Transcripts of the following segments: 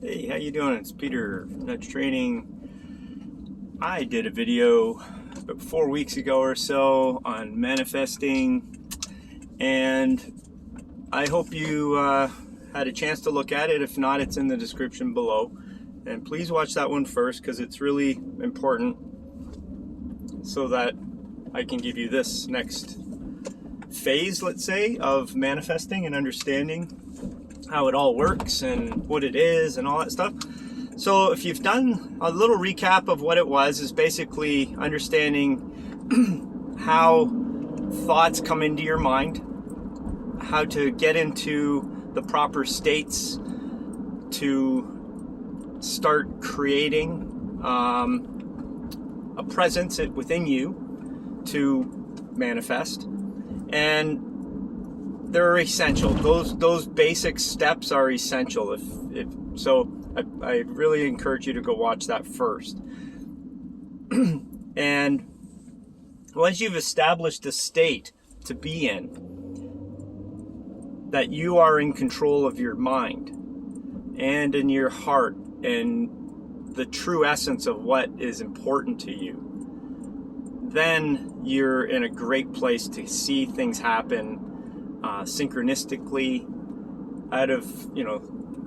Hey, how you doing? It's Peter from Nudge Training. I did a video about 4 weeks ago or so on manifesting, and I hope you had a chance to look at it. If not, it's in the description below. And please watch that one first because it's really important so that I can give you this next phase, let's say, of manifesting and understanding how it all works and what it is and all that stuff. So if you've done a little recap of what it was, is basically understanding how thoughts come into your mind, how to get into the proper states to start creating a presence within you to manifest. And they're essential. Those basic steps are essential. If so, I really encourage you to go watch that first. And once you've established a state to be in, that you are in control of your mind and in your heart and the true essence of what is important to you, then you're in a great place to see things happen synchronistically, out of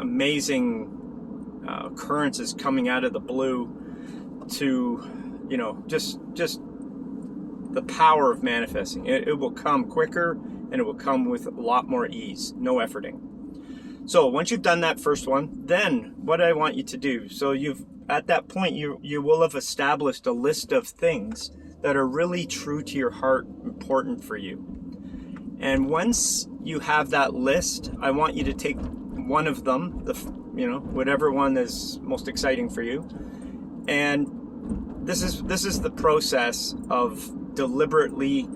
amazing occurrences coming out of the blue, to just the power of manifesting. It will come quicker and it will come with a lot more ease, no efforting. So once you've done that first one, then what I want you to do, so at that point you will have established a list of things that are really true to your heart, important for you. And once you have that list, I want you to take one of them, whatever one is most exciting for you. And this is the process of deliberately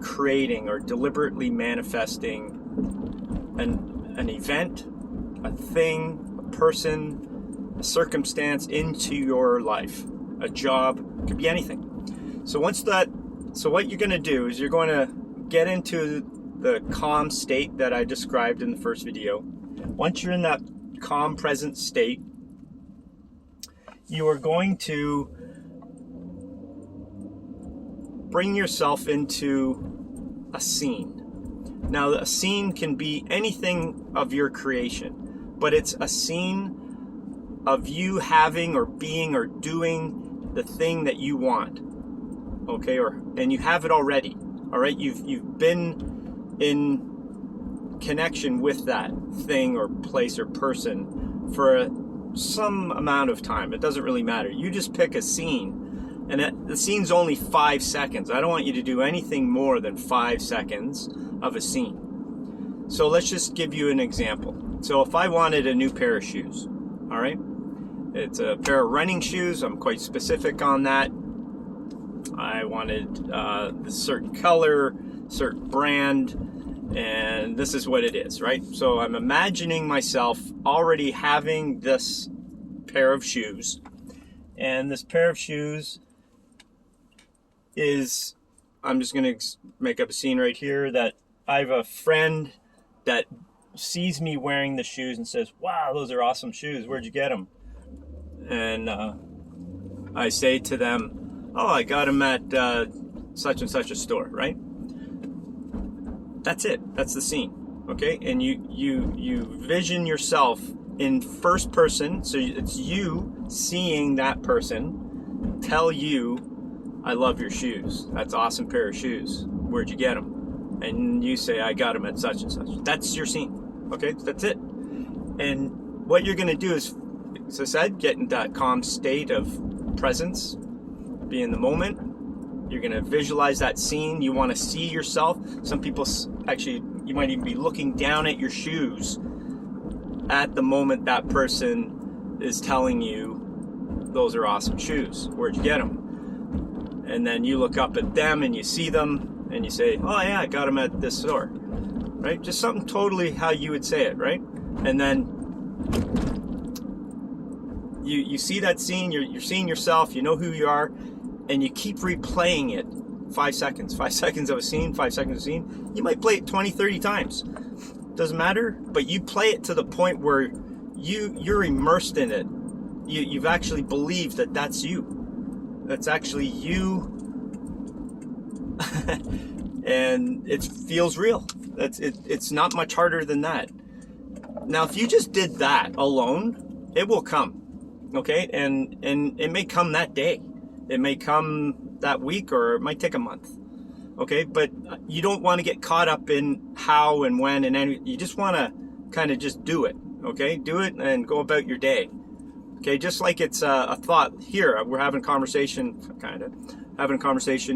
creating or deliberately manifesting an event, a thing, a person, a circumstance into your life, a job, it could be anything. So what you're going to do is you're going to get into the calm state that I described in the first video. Once you're in that calm, present state, you are going to bring yourself into a scene. Now, a scene can be anything of your creation, but it's a scene of you having or being or doing the thing that you want. Okay, and you have it already. All right, you've been in connection with that thing or place or person for some amount of time. It doesn't really matter. You just pick a scene, and the scene's only 5 seconds. I don't want you to do anything more than 5 seconds of a scene. So let's just give you an example. So if I wanted a new pair of shoes, all right, it's a pair of running shoes. I'm quite specific on that. I wanted this certain color, certain brand, and this is what it is, right? So I'm imagining myself already having this pair of shoes, and this pair of shoes is, I'm just going to make up a scene right here, that I have a friend that sees me wearing the shoes and says, "Wow, those are awesome shoes. Where'd you get them?" And I say to them, "Oh, I got them at such and such a store," right? That's it. That's the scene. Okay? And you vision yourself in first person, so it's you seeing that person tell you, "I love your shoes. That's an awesome pair of shoes. Where'd you get them?" And you say, "I got them at such and such." That's your scene. Okay? That's it. And what you're going to do is, as I said, get in that calm state of presence, be in the moment. You're going to visualize that scene. You want to see yourself. Some people actually, you might even be looking down at your shoes at the moment that person is telling you, "Those are awesome shoes. Where'd you get them?" And then you look up at them and you see them and you say, "Oh yeah, I got them at this store." Right? Just something totally how you would say it, right? And then you see that scene, you're seeing yourself, you know who you are, and you keep replaying it. 5 seconds of a scene, 5 seconds of a scene. You might play it 20, 30 times. Doesn't matter, but you play it to the point where you're immersed in it. You've actually believed that that's you. That's actually you. And it feels real. It's not much harder than that. Now, if you just did that alone, it will come. Okay? And it may come that day. It may come that week, or it might take a month. Okay? But you don't want to get caught up in how and when and any. You just want to kind of just do it. Okay? Do it and go about your day. Okay? Just like it's a thought. Here, we're having a conversation,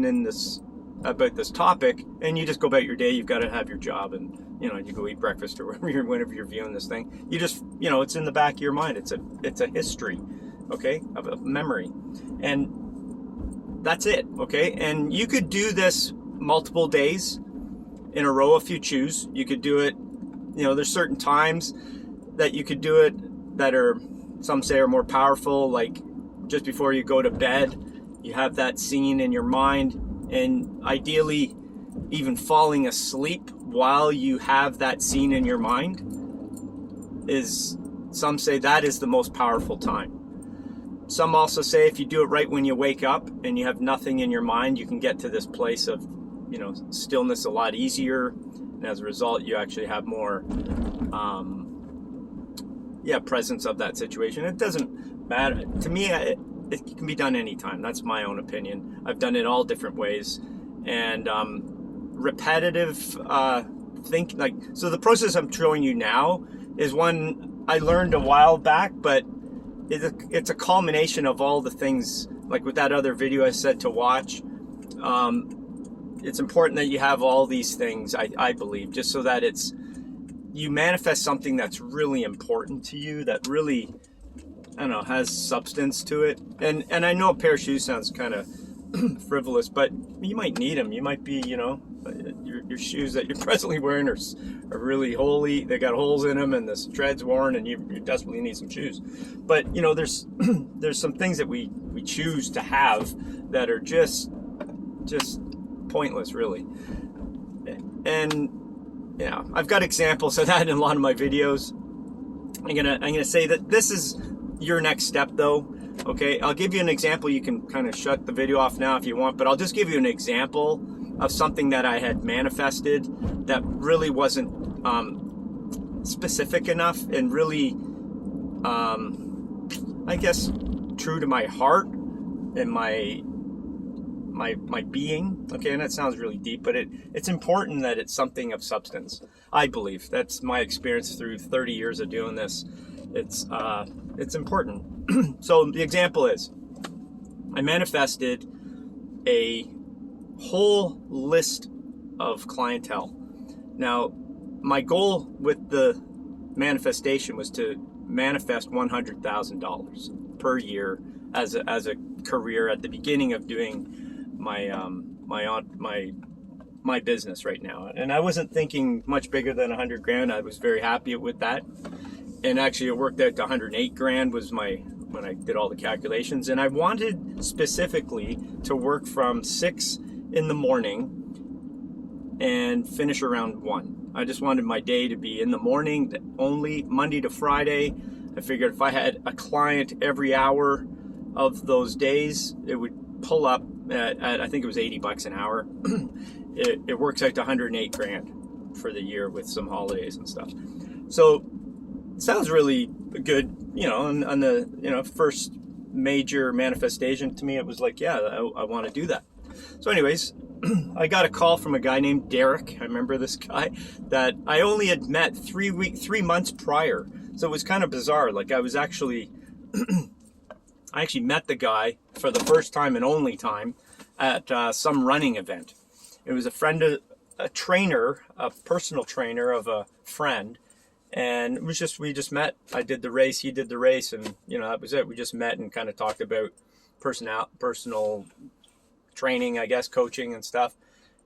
in this about this topic, and you just go about your day. You've got to have your job, and you go eat breakfast or whenever you're viewing this thing. You just, it's in the back of your mind. It's a history, okay, of a memory, and that's it, okay. And you could do this multiple days in a row if you choose. You could do it, there's certain times that you could do it that are, some say, are more powerful, like just before you go to bed. You have that scene in your mind, and ideally even falling asleep while you have that scene in your mind is, some say, that is the most powerful time. Some also say if you do it right when you wake up and you have nothing in your mind, you can get to this place of, stillness a lot easier, and as a result you actually have more presence of that situation. It doesn't matter to me. It can be done anytime. That's my own opinion. I've done it all different ways, and repetitive so the process I'm showing you now is one I learned a while back, but it's a culmination of all the things, like with that other video I said to watch. It's important that you have all these things, I believe, just so that you manifest something that's really important to you, that really, has substance to it. And I know a pair of shoes sounds kind of frivolous, but you might need them. You might be, your shoes that you're presently wearing are really holy. They got holes in them and the tread's worn, and you desperately need some shoes. But, there's some things that we choose to have that are just pointless, really. And I've got examples of that in a lot of my videos. I'm gonna say that this is your next step, though. Okay, I'll give you an example. You can kind of shut the video off now if you want, but I'll just give you an example of something that I had manifested that really wasn't specific enough and really, I guess, true to my heart and my being. Okay, and that sounds really deep, but it's important that it's something of substance. I believe that's my experience through 30 years of doing this. It's important. So the example is, I manifested a whole list of clientele. Now, my goal with the manifestation was to manifest $100,000 per year as a career at the beginning of doing my business right now. And I wasn't thinking much bigger than 100 grand. I was very happy with that. And actually it worked out to 108 grand was when I did all the calculations. And I wanted specifically to work from 6 in the morning and finish around 1. I just wanted my day to be in the morning only, Monday to Friday. I figured if I had a client every hour of those days, it would pull up at I think it was $80 an hour. It works out to 108 grand for the year with some holidays and stuff. So it sounds really good, on the, first major manifestation to me. It was like, yeah, I want to do that. So anyways, I got a call from a guy named Derek. I remember this guy that I only had met 3 months prior. So it was kind of bizarre. Like I actually met the guy for the first time and only time at some running event. It was a personal trainer of a friend. And it was we just met. I did the race, he did the race, and that was it. We just met and kind of talked about personal training, I guess, coaching and stuff,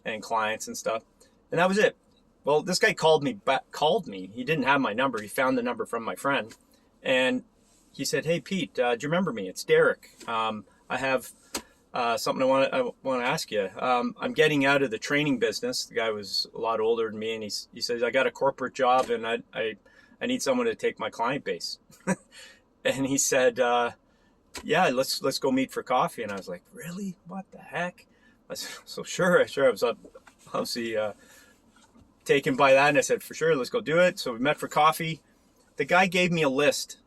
and clients and stuff. And that was it. Well, this guy called me. He didn't have my number. He found the number from my friend. And he said, "Hey, Pete, do you remember me? It's Derek. I have something I want to ask you. I'm getting out of the training business." The guy was a lot older than me, and he says, "I got a corporate job, and I need someone to take my client base. And he said, yeah, let's go meet for coffee. And I was like, really? What the heck? I said, so sure. I was obviously taken by that. And I said, for sure, let's go do it. So we met for coffee. The guy gave me a list.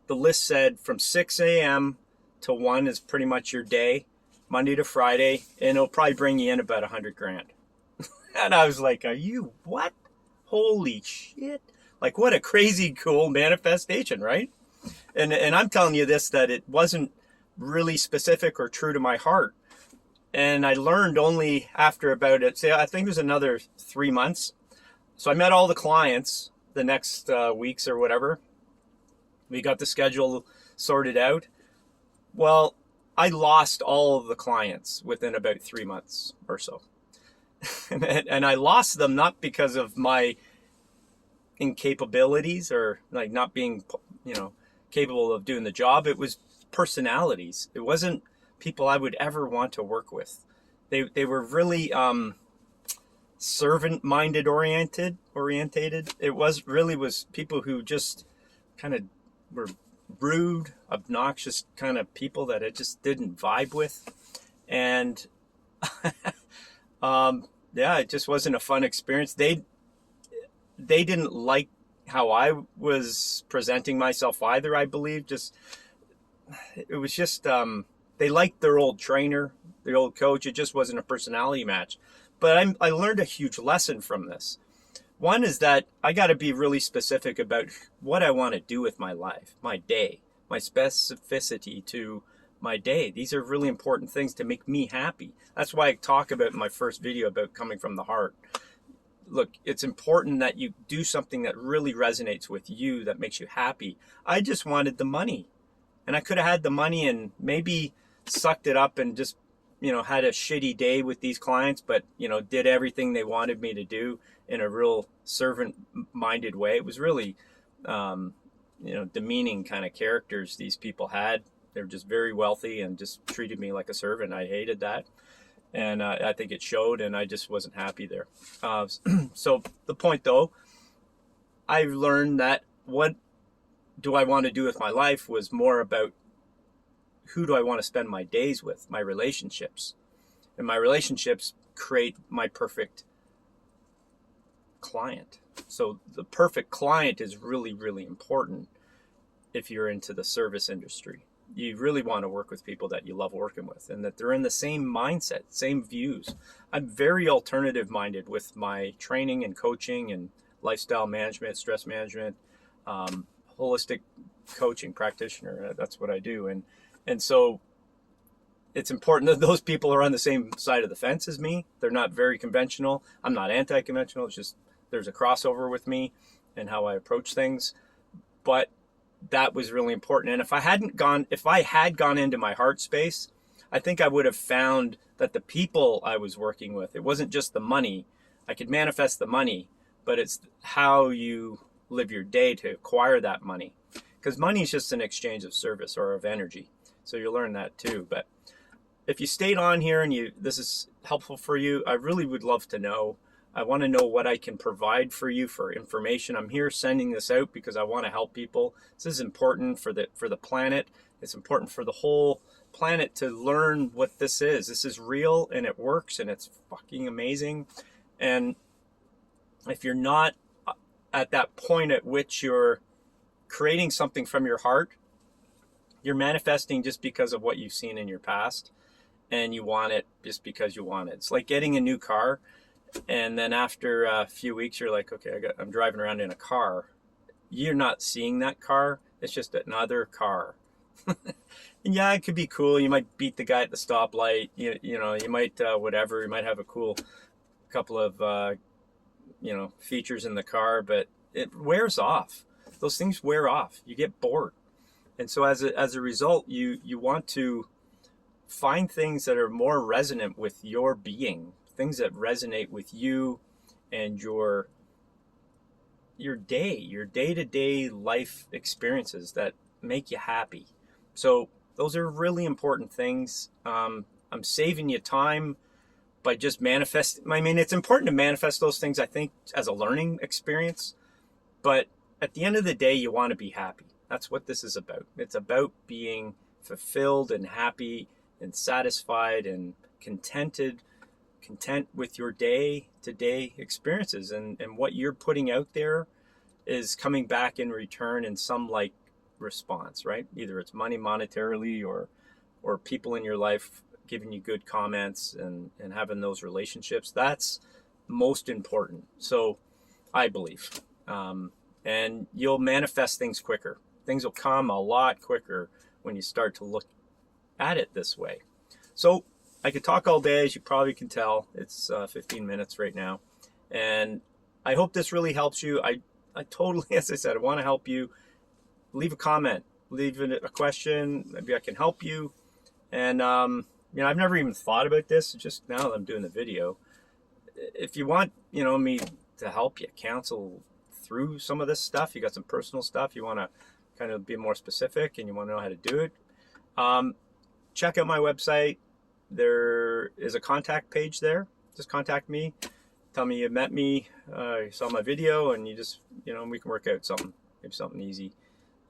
The list said from 6 a.m. to 1 is pretty much your day, Monday to Friday, and it'll probably bring you in about $100,000. And I was like, are you what? Holy shit. Like, what a crazy cool manifestation, right? And I'm telling you this, that it wasn't really specific or true to my heart. And I learned only after about it, say, I think it was another 3 months. So I met all the clients the next weeks or whatever. We got the schedule sorted out. Well, I lost all of the clients within about 3 months or so. And I lost them not because of my incapabilities or like not being, capable of doing the job. It was personalities. It wasn't people I would ever want to work with. They were really servant-minded oriented. It was people who just kind of were rude, obnoxious kind of people that I just didn't vibe with. And yeah, it just wasn't a fun experience. They didn't like how I was presenting myself either, I believe. It was just, they liked their old trainer, their old coach. It just wasn't a personality match. But I learned a huge lesson from this. One is that I got to be really specific about what I want to do with my life, my day, my specificity to my day. These are really important things to make me happy. That's why I talk about in my first video about coming from the heart. Look, it's important that you do something that really resonates with you, that makes you happy. I just wanted the money. And I could have had the money and maybe sucked it up and just, had a shitty day with these clients, but, did everything they wanted me to do in a real servant-minded way. It was really, demeaning kind of characters these people had. They're just very wealthy and just treated me like a servant. I hated that. And I think it showed, and I just wasn't happy there. So the point, though, I learned that what do I want to do with my life was more about who do I want to spend my days with, my relationships. And my relationships create my perfect client. So the perfect client is really, really important if you're into the service industry. You really want to work with people that you love working with and that they're in the same mindset, same views. I'm very alternative minded with my training and coaching and lifestyle management, stress management, holistic coaching practitioner. That's what I do. And so it's important that those people are on the same side of the fence as me. They're not very conventional. I'm not anti-conventional. It's just there's a crossover with me and how I approach things. But that was really important. And if I had gone into my heart space, I think I would have found that the people I was working with, it wasn't just the money. I could manifest the money, but it's how you live your day to acquire that money. Because money is just an exchange of service or of energy. So you'll learn that too. But if you stayed on here and this is helpful for you, I really would love to know. I want to know what I can provide for you for information. I'm here sending this out because I want to help people. This is important for the planet. It's important for the whole planet to learn what this is. This is real and it works and it's fucking amazing. And if you're not at that point at which you're creating something from your heart, you're manifesting just because of what you've seen in your past and you want it just because you want it. It's like getting a new car. And then after a few weeks, you're like, okay, I'm driving around in a car. You're not seeing that car. It's just another car. And yeah, it could be cool. You might beat the guy at the stoplight. You might, whatever. You might have a cool couple of, features in the car, but it wears off. Those things wear off. You get bored. And so as a result, you want to find things that are more resonant with your being, things that resonate with you and your day-to-day life experiences that make you happy. So those are really important things. I'm saving you time by just manifesting. I mean, it's important to manifest those things, I think, as a learning experience, but at the end of the day, you want to be happy. That's what this is about. It's about being fulfilled and happy and satisfied and content with your day to day experiences, and what you're putting out there is coming back in return in some like response, right? Either it's money monetarily, or people in your life giving you good comments, and having those relationships. That's most important. So I believe, and you'll manifest things quicker. Things will come a lot quicker when you start to look at it this way. So I could talk all day, as you probably can tell. It's 15 minutes right now. And I hope this really helps you. I totally, as I said, I want to help you. Leave a comment, leave a question. Maybe I can help you. And, I've never even thought about this. Just now that I'm doing the video. If you want, me to help you counsel through some of this stuff, you got some personal stuff, you want to kind of be more specific and you want to know how to do it, check out my website. There is a contact page there. Just contact me. Tell me you met me, you saw my video, and you just, we can work out something. Maybe something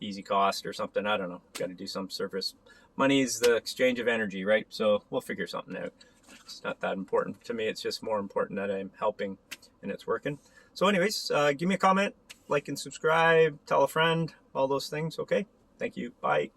easy cost or something. I don't know. Got to do some service. Money is the exchange of energy, right? So we'll figure something out. It's not that important to me. It's just more important that I'm helping and it's working. So anyways, give me a comment, like and subscribe, tell a friend, all those things. Okay. Thank you. Bye.